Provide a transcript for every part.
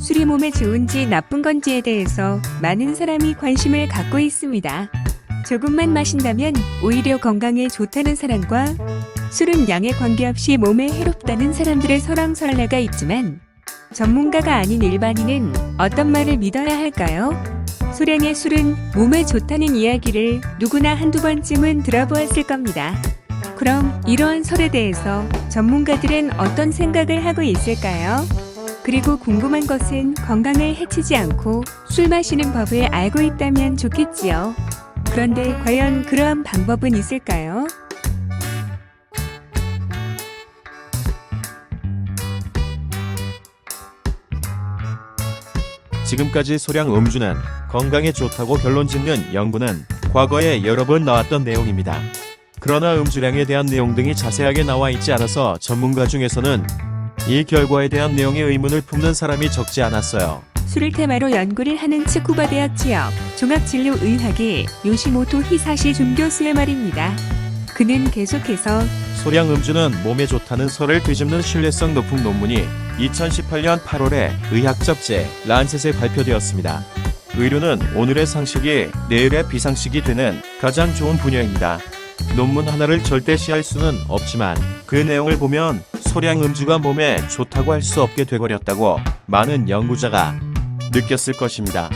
술이 몸에 좋은지 나쁜 건지에 대해서 많은 사람이 관심을 갖고 있습니다. 조금만 마신다면 오히려 건강에 좋다는 사람과 술은 양에 관계없이 몸에 해롭다는 사람들의 설왕설래가 있지만 전문가가 아닌 일반인은 어떤 말을 믿어야 할까요? 소량의 술은 몸에 좋다는 이야기를 누구나 한두 번쯤은 들어보았을 겁니다. 그럼 이러한 설에 대해서 전문가들은 어떤 생각을 하고 있을까요? 그리고 궁금한 것은 건강을 해치지 않고 술 마시는 법을 알고 있다면 좋겠지요. 그런데 과연 그러한 방법은 있을까요? 지금까지 소량 음주는 건강에 좋다고 결론 짓는 연구는 과거에 여러 번 나왔던 내용입니다. 그러나 음주량에 대한 내용 등이 자세하게 나와 있지 않아서 전문가 중에서는 이 결과에 대한 내용에 의문을 품는 사람이 적지 않았어요. 술을 테마로 연구를 하는 츠쿠바 대학 지역 종합진료의학의 요시모토 히사시准교수의 말입니다. 그는 계속해서 소량 음주는 몸에 좋다는 설을 뒤집는 신뢰성 높은 논문이 2018년 8월에 의학 잡지 란셋에 발표되었습니다. 의료는 오늘의 상식이 내일의 비상식이 되는 가장 좋은 분야입니다. 논문 하나를 절대시할 수는 없지만 그 내용을 보면 소량 음주가 몸에 좋다고 할 수 없게 돼버렸다고 많은 연구자가 느꼈을 것입니다.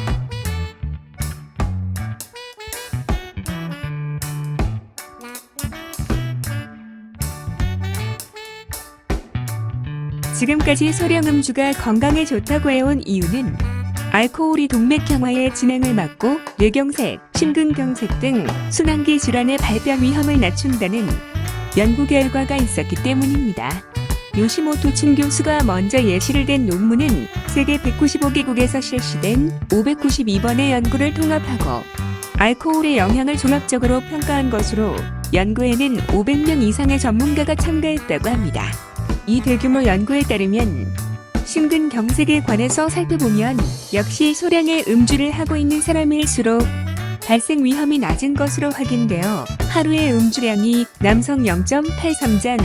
지금까지 소량 음주가 건강에 좋다고 해온 이유는 알코올이 동맥경화의 진행을 막고 뇌경색, 심근경색 등 순환기 질환의 발병 위험을 낮춘다는 연구 결과가 있었기 때문입니다. 요시모토 춘 교수가 먼저 예시를 댄 논문은 세계 195개국에서 실시된 592번의 연구를 통합하고 알코올의 영향을 종합적으로 평가한 것으로 연구에는 500명 이상의 전문가가 참가했다고 합니다. 이 대규모 연구에 따르면 심근경색에 관해서 살펴보면 역시 소량의 음주를 하고 있는 사람일수록 발생 위험이 낮은 것으로 확인되어 하루의 음주량이 남성 0.83잔,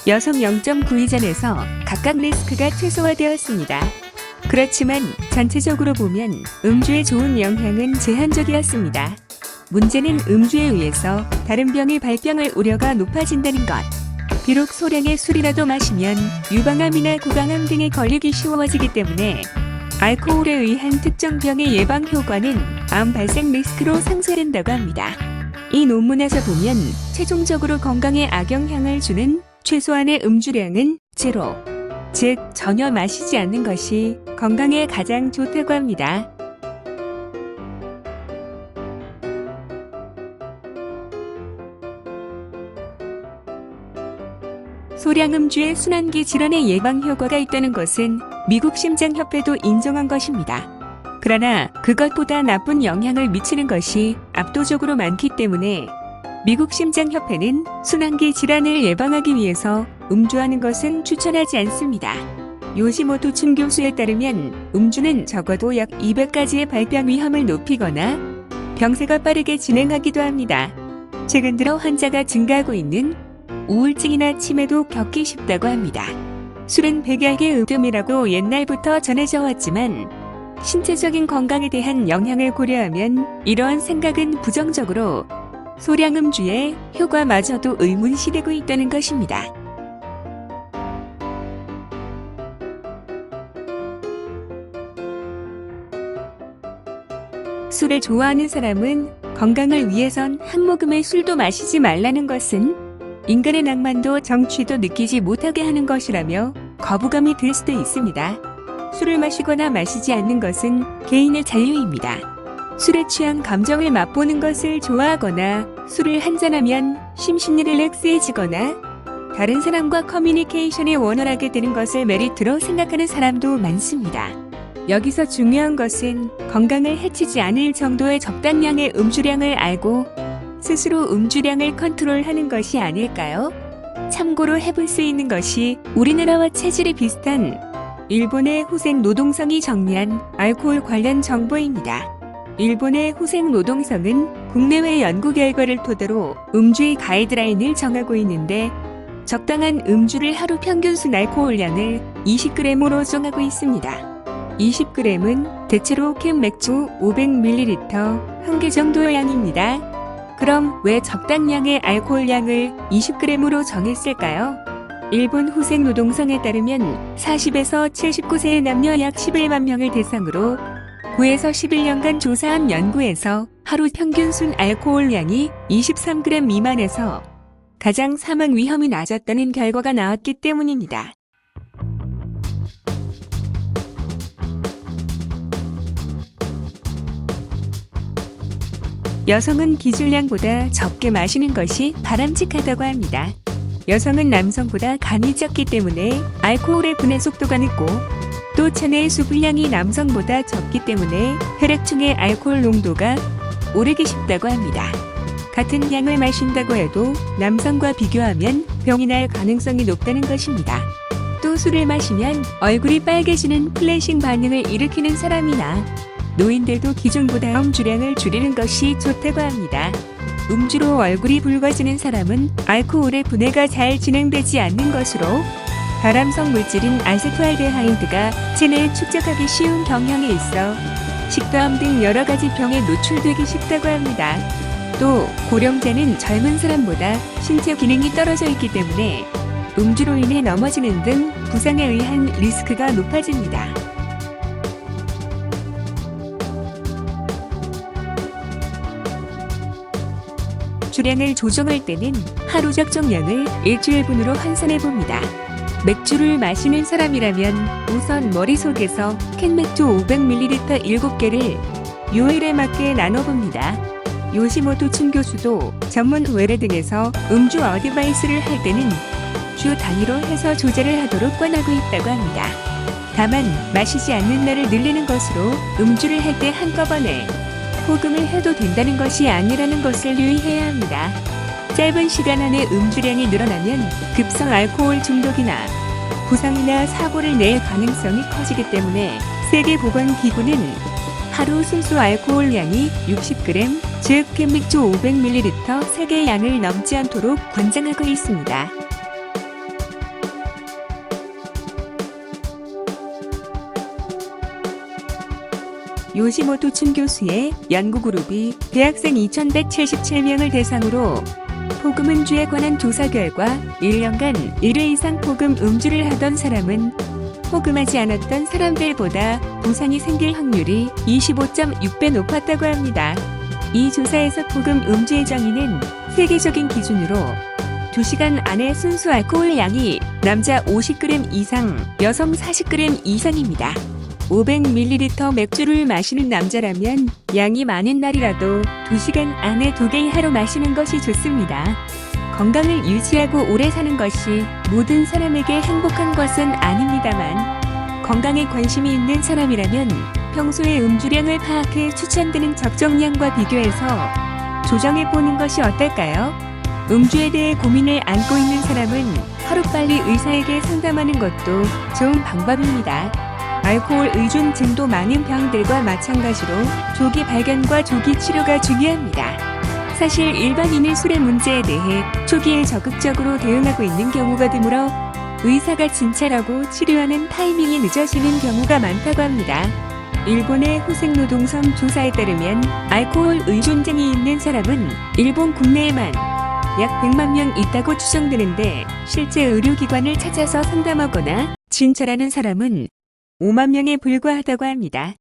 여성 0.92잔에서 각각 리스크가 최소화되었습니다. 그렇지만 전체적으로 보면 음주의 좋은 영향은 제한적이었습니다. 문제는 음주에 의해서 다른 병의 발병할 우려가 높아진다는 것. 비록 소량의 술이라도 마시면 유방암이나 구강암 등에 걸리기 쉬워지기 때문에 알코올에 의한 특정 병의 예방 효과는 암 발생 리스크로 상쇄된다고 합니다. 이 논문에서 보면 최종적으로 건강에 악영향을 주는 최소한의 음주량은 제로, 즉 전혀 마시지 않는 것이 건강에 가장 좋다고 합니다. 소량 음주의 순환기 질환의 예방 효과가 있다는 것은 미국 심장협회도 인정한 것입니다. 그러나 그것보다 나쁜 영향을 미치는 것이 압도적으로 많기 때문에 미국 심장협회는 순환기 질환을 예방하기 위해서 음주하는 것은 추천하지 않습니다. 요시모토 춘 교수에 따르면 음주는 적어도 약 200가지의 발병 위험을 높이거나 병세가 빠르게 진행하기도 합니다. 최근 들어 환자가 증가하고 있는 우울증이나 치매도 겪기 쉽다고 합니다. 술은 백약의 으뜸이라고 옛날부터 전해져 왔지만 신체적인 건강에 대한 영향을 고려하면 이러한 생각은 부정적으로 소량 음주의 효과마저도 의문시되고 있다는 것입니다. 술을 좋아하는 사람은 건강을 위해선 한 모금의 술도 마시지 말라는 것은 인간의 낭만도 정취도 느끼지 못하게 하는 것이라며 거부감이 들 수도 있습니다. 술을 마시거나 마시지 않는 것은 개인의 자유입니다. 술에 취한 감정을 맛보는 것을 좋아하거나 술을 한잔하면 심신이 릴렉스해지거나 다른 사람과 커뮤니케이션이 원활하게 되는 것을 메리트로 생각하는 사람도 많습니다. 여기서 중요한 것은 건강을 해치지 않을 정도의 적당량의 음주량을 알고 스스로 음주량을 컨트롤하는 것이 아닐까요? 참고로 해볼 수 있는 것이 우리나라와 체질이 비슷한 일본의 후생 노동성이 정리한 알코올 관련 정보입니다. 일본의 후생 노동성은 국내외 연구 결과를 토대로 음주의 가이드라인을 정하고 있는데 적당한 음주를 하루 평균 순 알코올량을 20g으로 정하고 있습니다. 20g은 대체로 캔 맥주 500ml 1개 정도의 양입니다. 그럼 왜 적당량의 알코올량을 20g으로 정했을까요? 일본 후생노동성에 따르면 40에서 79세의 남녀 약 11만 명을 대상으로 9에서 11년간 조사한 연구에서 하루 평균 순 알코올량이 23g 미만에서 가장 사망 위험이 낮았다는 결과가 나왔기 때문입니다. 여성은 기준량보다 적게 마시는 것이 바람직하다고 합니다. 여성은 남성보다 간이 적기 때문에 알코올의 분해 속도가 늦고 또 체내의 수분량이 남성보다 적기 때문에 혈액중의 알코올 농도가 오르기 쉽다고 합니다. 같은 양을 마신다고 해도 남성과 비교하면 병이 날 가능성이 높다는 것입니다. 또 술을 마시면 얼굴이 빨개지는 플래싱 반응을 일으키는 사람이나 노인들도 기존보다 음주량을 줄이는 것이 좋다고 합니다. 음주로 얼굴이 붉어지는 사람은 알코올의 분해가 잘 진행되지 않는 것으로 발암성 물질인 아세토알데하이드가 체내에 축적하기 쉬운 경향이 있어 식도암 등 여러 가지 병에 노출되기 쉽다고 합니다. 또 고령자는 젊은 사람보다 신체 기능이 떨어져 있기 때문에 음주로 인해 넘어지는 등 부상에 의한 리스크가 높아집니다. 주량을 조정할 때는 하루 적정량을 일주일분으로 환산해 봅니다. 맥주를 마시는 사람이라면 우선 머릿속에서 캔 맥주 500ml 7개를 요일에 맞게 나눠봅니다. 요시모토 춘 교수도 전문 외래 등에서 음주 어드바이스를 할 때는 주 단위로 해서 조절을 하도록 권하고 있다고 합니다. 다만 마시지 않는 날을 늘리는 것으로 음주를 할 때 한꺼번에 포금을 해도 된다는 것이 아니라는 것을 유의해야 합니다. 짧은 시간 안에 음주량이 늘어나면 급성 알코올 중독이나 부상이나 사고를 낼 가능성이 커지기 때문에 세계보건기구는 하루 순수 알코올량이 60g, 즉 캔맥주 500ml 3개 양을 넘지 않도록 권장하고 있습니다. 요시모토 춘 교수의 연구그룹이 대학생 2,177명을 대상으로 포금 음주에 관한 조사 결과 1년간 1회 이상 포금 음주를 하던 사람은 포금하지 않았던 사람들보다 부상이 생길 확률이 25.6배 높았다고 합니다. 이 조사에서 포금 음주의 정의는 세계적인 기준으로 2시간 안에 순수 알코올 양이 남자 50g 이상, 여성 40g 이상입니다. 500ml 맥주를 마시는 남자라면 양이 많은 날이라도 2시간 안에 2개 이하로 마시는 것이 좋습니다. 건강을 유지하고 오래 사는 것이 모든 사람에게 행복한 것은 아닙니다만 건강에 관심이 있는 사람이라면 평소에 음주량을 파악해 추천드는 적정량과 비교해서 조정해보는 것이 어떨까요? 음주에 대해 고민을 안고 있는 사람은 하루빨리 의사에게 상담하는 것도 좋은 방법입니다. 알코올 의존증도 많은 병들과 마찬가지로 조기 발견과 조기 치료가 중요합니다. 사실 일반인은 술의 문제에 대해 초기에 적극적으로 대응하고 있는 경우가 드물어 의사가 진찰하고 치료하는 타이밍이 늦어지는 경우가 많다고 합니다. 일본의 후생노동성 조사에 따르면 알코올 의존증이 있는 사람은 일본 국내에만 약 100만 명 있다고 추정되는데 실제 의료기관을 찾아서 상담하거나 진찰하는 사람은 5만 명에 불과하다고 합니다.